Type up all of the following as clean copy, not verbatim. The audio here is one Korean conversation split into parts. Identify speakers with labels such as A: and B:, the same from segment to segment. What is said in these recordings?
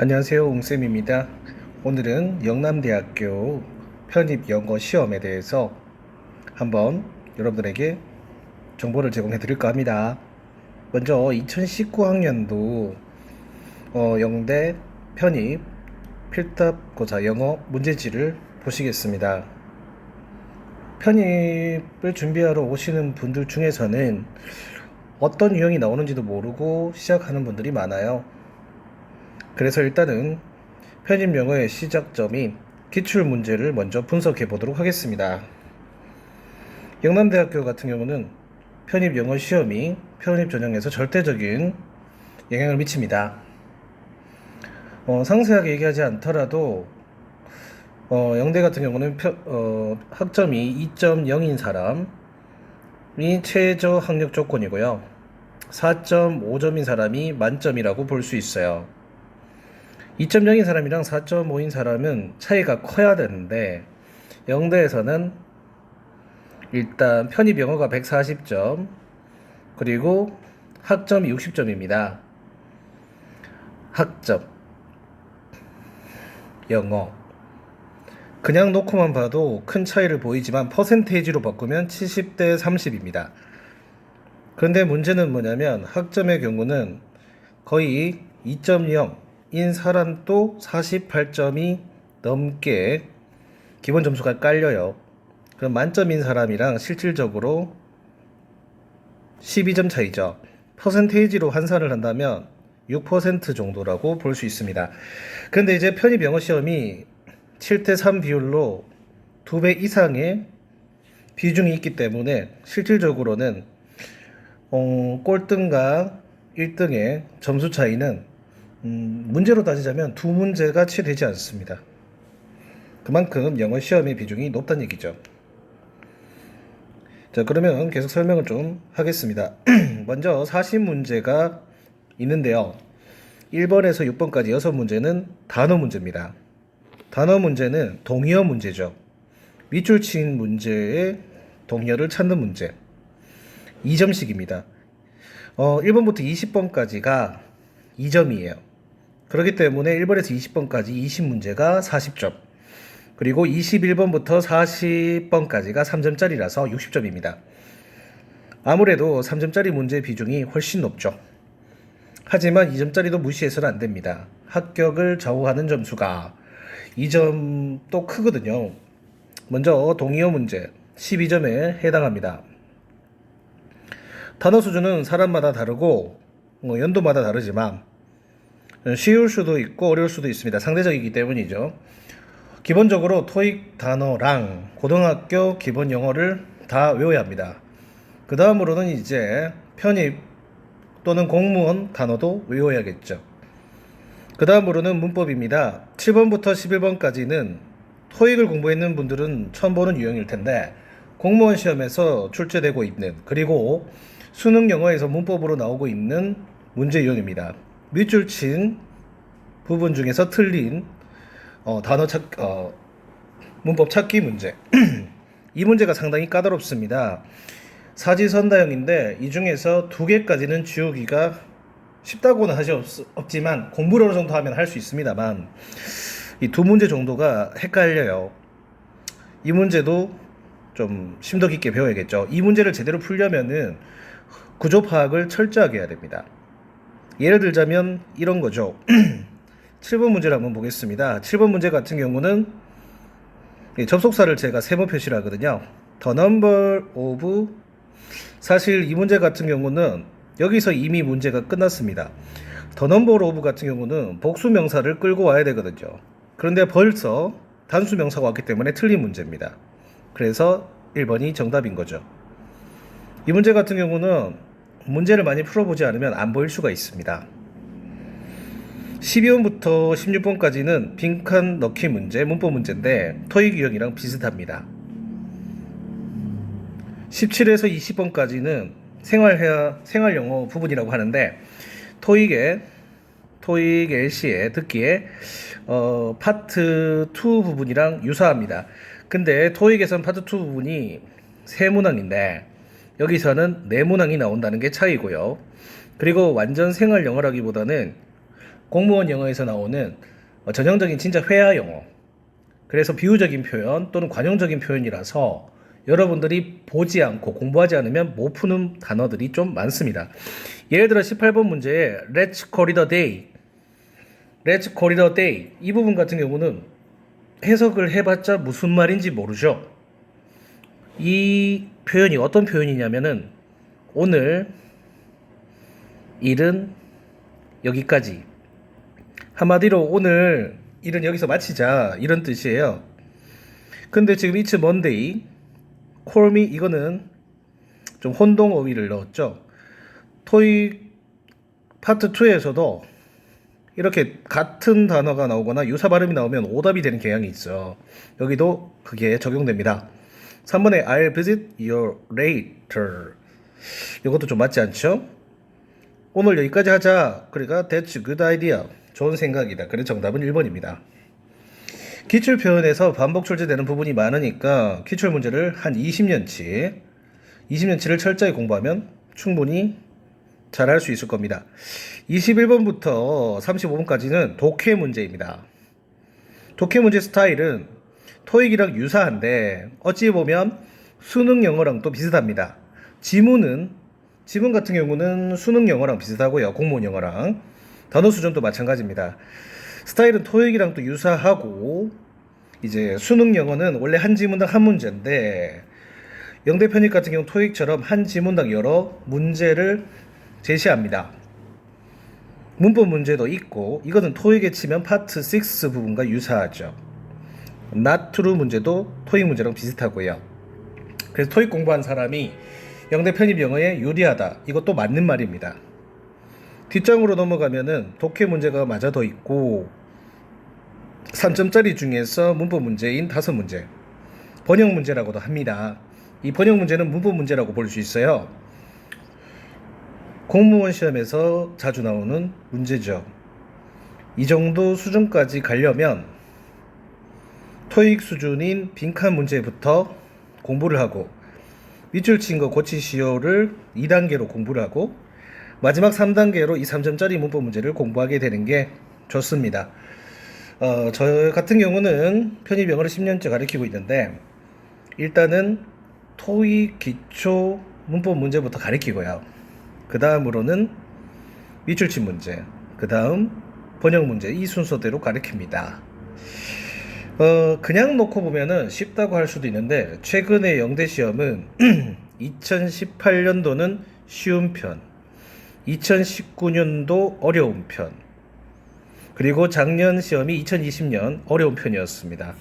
A: 안녕하세요, 웅쌤입니다. 오늘은 영남대학교 편입 영어 시험에 대해서 한번 여러분들에게 정보를 제공해 드릴까 합니다. 먼저 2019학년도 영대 편입 필답고사 영어 문제지를 보시겠습니다. 편입을 준비하러 오시는 분들 중에서는 어떤 유형이 나오는지도 모르고 시작하는 분들이 많아요. 그래서 일단은 편입 영어의 시작점인 기출 문제를 먼저 분석해 보도록 하겠습니다. 영남대학교 같은 경우는 편입 영어 시험이 편입 전형에서 절대적인 영향을 미칩니다. 상세하게 얘기하지 않더라도 영대 같은 경우는 학점이 2.0인 사람이 최저 학력 조건이고요. 4.5점인 사람이 만점이라고 볼 수 있어요. 2.0인 사람이랑 4.5인 사람은 차이가 커야 되는데 영대에서는 일단 편입 영어가 140점 그리고 학점이 60점입니다. 학점 영어 그냥 놓고만 봐도 큰 차이를 보이지만 퍼센테이지로 바꾸면 70대 30입니다. 그런데 문제는 뭐냐면 학점의 경우는 거의 2.0인 사람도 48점이 넘게 기본 점수가 깔려요. 그럼 만점인 사람이랑 실질적으로 12점 차이죠. 퍼센테이지로 환산을 한다면 6% 정도라고 볼 수 있습니다. 그런데 이제 편입 영어 시험이 7대 3 비율로 2배 이상의 비중이 있기 때문에 실질적으로는 꼴등과 1등의 점수 차이는 문제로 따지자면 두 문제가 채 되지 않습니다. 그만큼 영어 시험의 비중이 높다는 얘기죠. 자, 그러면 계속 설명을 좀 하겠습니다. 먼저 40문제가 있는데요. 1번에서 6번까지 6문제는 단어 문제입니다. 단어 문제는 동의어 문제죠. 밑줄 친 문제의 동의어를 찾는 문제. 2점씩입니다. 1번부터 20번까지가 2점이에요. 그렇기 때문에 1번에서 20번까지 20문제가 40점. 그리고 21번부터 40번까지가 3점짜리라서 60점입니다. 아무래도 3점짜리 문제 비중이 훨씬 높죠. 하지만 2점짜리도 무시해서는 안 됩니다. 합격을 좌우하는 점수가 2점도 크거든요. 먼저 동의어 문제 12점에 해당합니다. 단어 수준은 사람마다 다르고 연도마다 다르지만 쉬울 수도 있고 어려울 수도 있습니다. 상대적이기 때문이죠. 기본적으로 토익 단어랑 고등학교 기본 영어를 다 외워야 합니다. 그 다음으로는 이제 편입 또는 공무원 단어도 외워야겠죠. 그 다음으로는 문법입니다. 7번부터 11번까지는 토익을 공부했는 분들은 처음 보는 유형일 텐데 공무원 시험에서 출제되고 있는 그리고 수능 영어에서 문법으로 나오고 있는 문제 유형입니다. 밑줄 친 부분 중에서 틀린 문법 찾기 문제. 이 문제가 상당히 까다롭습니다. 사지선다형인데 이 중에서 2개까지는 지우기가 쉽다고는 하지 없지만 공부를 어느 정도 하면 할 수 있습니다만 이 두 문제 정도가 헷갈려요. 이 문제도 좀 심도 깊게 배워야겠죠. 이 문제를 제대로 풀려면은 구조 파악을 철저하게 해야 됩니다. 예를 들자면 이런 거죠. 7번 문제를 한번 보겠습니다. 7번 문제 같은 경우는 접속사를 제가 세모 표시를 하거든요. The number of 사실 이 문제 같은 경우는 여기서 이미 문제가 끝났습니다. The number of 같은 경우는 복수 명사를 끌고 와야 되거든요. 그런데 벌써 단수 명사가 왔기 때문에 틀린 문제입니다. 그래서 1번이 정답인 거죠. 이 문제 같은 경우는 문제를 많이 풀어보지 않으면 안 보일 수가 있습니다. 12번부터 16번까지는 빈칸 넣기 문제, 문법 문제인데 토익 유형이랑 비슷합니다. 17에서 20번까지는 생활 영어 부분이라고 하는데 토익 LC에 듣기에 파트 2 부분이랑 유사합니다. 근데 토익에선 파트 2 부분이 3문항인데 여기서는 4문항이 나온다는 게 차이고요. 그리고 완전 생활 영어라기보다는 공무원 영어에서 나오는 전형적인 진짜 회화 영어. 그래서 비유적인 표현 또는 관용적인 표현이라서 여러분들이 보지 않고 공부하지 않으면 못 푸는 단어들이 좀 많습니다. 예를 들어 18번 문제에 Let's call it a day. Let's call it a day. 이 부분 같은 경우는 해석을 해봤자 무슨 말인지 모르죠. 이 표현이 어떤 표현이냐면은 오늘 일은 여기까지. 한마디로 오늘 일은 여기서 마치자 이런 뜻이에요. 근데 지금 It's Monday, Call me 이거는 좀 혼동어휘를 넣었죠. 토익 파트 2에서도 이렇게 같은 단어가 나오거나 유사 발음이 나오면 오답이 되는 경향이 있어. 여기도 그게 적용됩니다. 3번에 I'll visit you later. 이것도 좀 맞지 않죠? 오늘 여기까지 하자. 그러니까 That's a good idea. 좋은 생각이다. 그래서 정답은 1번입니다. 기출 표현에서 반복 출제되는 부분이 많으니까 기출 문제를 한 20년치를 철저히 공부하면 충분히 잘할 수 있을 겁니다. 21번부터 35번까지는 독해 문제입니다. 독해 문제 스타일은 토익이랑 유사한데 어찌 보면 수능 영어랑 또 비슷합니다. 지문 같은 경우는 수능 영어랑 비슷하고요. 공무원 영어랑 단어 수준도 마찬가지입니다. 스타일은 토익이랑 또 유사하고 이제 수능 영어는 원래 한 지문당 한 문제인데 영대 편입 같은 경우 토익처럼 한 지문당 여러 문제를 제시합니다. 문법 문제도 있고 이거는 토익에 치면 파트 6 부분과 유사하죠. Not true 문제도 토익 문제랑 비슷하고요. 그래서 토익 공부한 사람이 영대 편입 영어에 유리하다. 이것도 맞는 말입니다. 뒷장으로 넘어가면은 독해 문제가 맞아 더 있고 3점짜리 중에서 문법 문제인 5문제 번역 문제라고도 합니다. 이 번역 문제는 문법 문제라고 볼 수 있어요. 공무원 시험에서 자주 나오는 문제죠. 이 정도 수준까지 가려면 토익 수준인 빈칸 문제부터 공부를 하고 밑줄 친 거 고치시오를 2단계로 공부를 하고 마지막 3단계로 이 3점짜리 문법 문제를 공부하게 되는 게 좋습니다. 저 같은 경우는 편입 영어를 10년째 가르치고 있는데 일단은 토익 기초 문법 문제부터 가르치고요. 그 다음으로는 밑줄 친 문제, 그 다음 번역 문제 이 순서대로 가르칩니다. 그냥 놓고 보면은 쉽다고 할 수도 있는데 최근에 영대 시험은 2018년도는 쉬운 편, 2019년도 어려운 편, 그리고 작년 시험이 2020년 어려운 편이었습니다.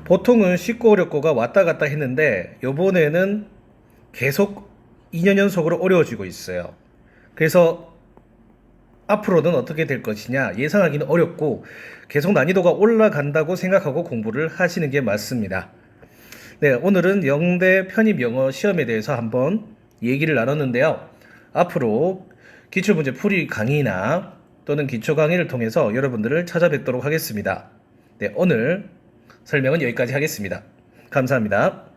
A: 보통은 쉽고 어렵고가 왔다 갔다 했는데 요번에는 계속 2년 연속으로 어려워지고 있어요. 그래서 앞으로는 어떻게 될 것이냐 예상하기는 어렵고 계속 난이도가 올라간다고 생각하고 공부를 하시는 게 맞습니다. 네, 오늘은 영대 편입 영어 시험에 대해서 한번 얘기를 나눴는데요. 앞으로 기출문제 풀이 강의나 또는 기초 강의를 통해서 여러분들을 찾아뵙도록 하겠습니다. 네, 오늘 설명은 여기까지 하겠습니다. 감사합니다.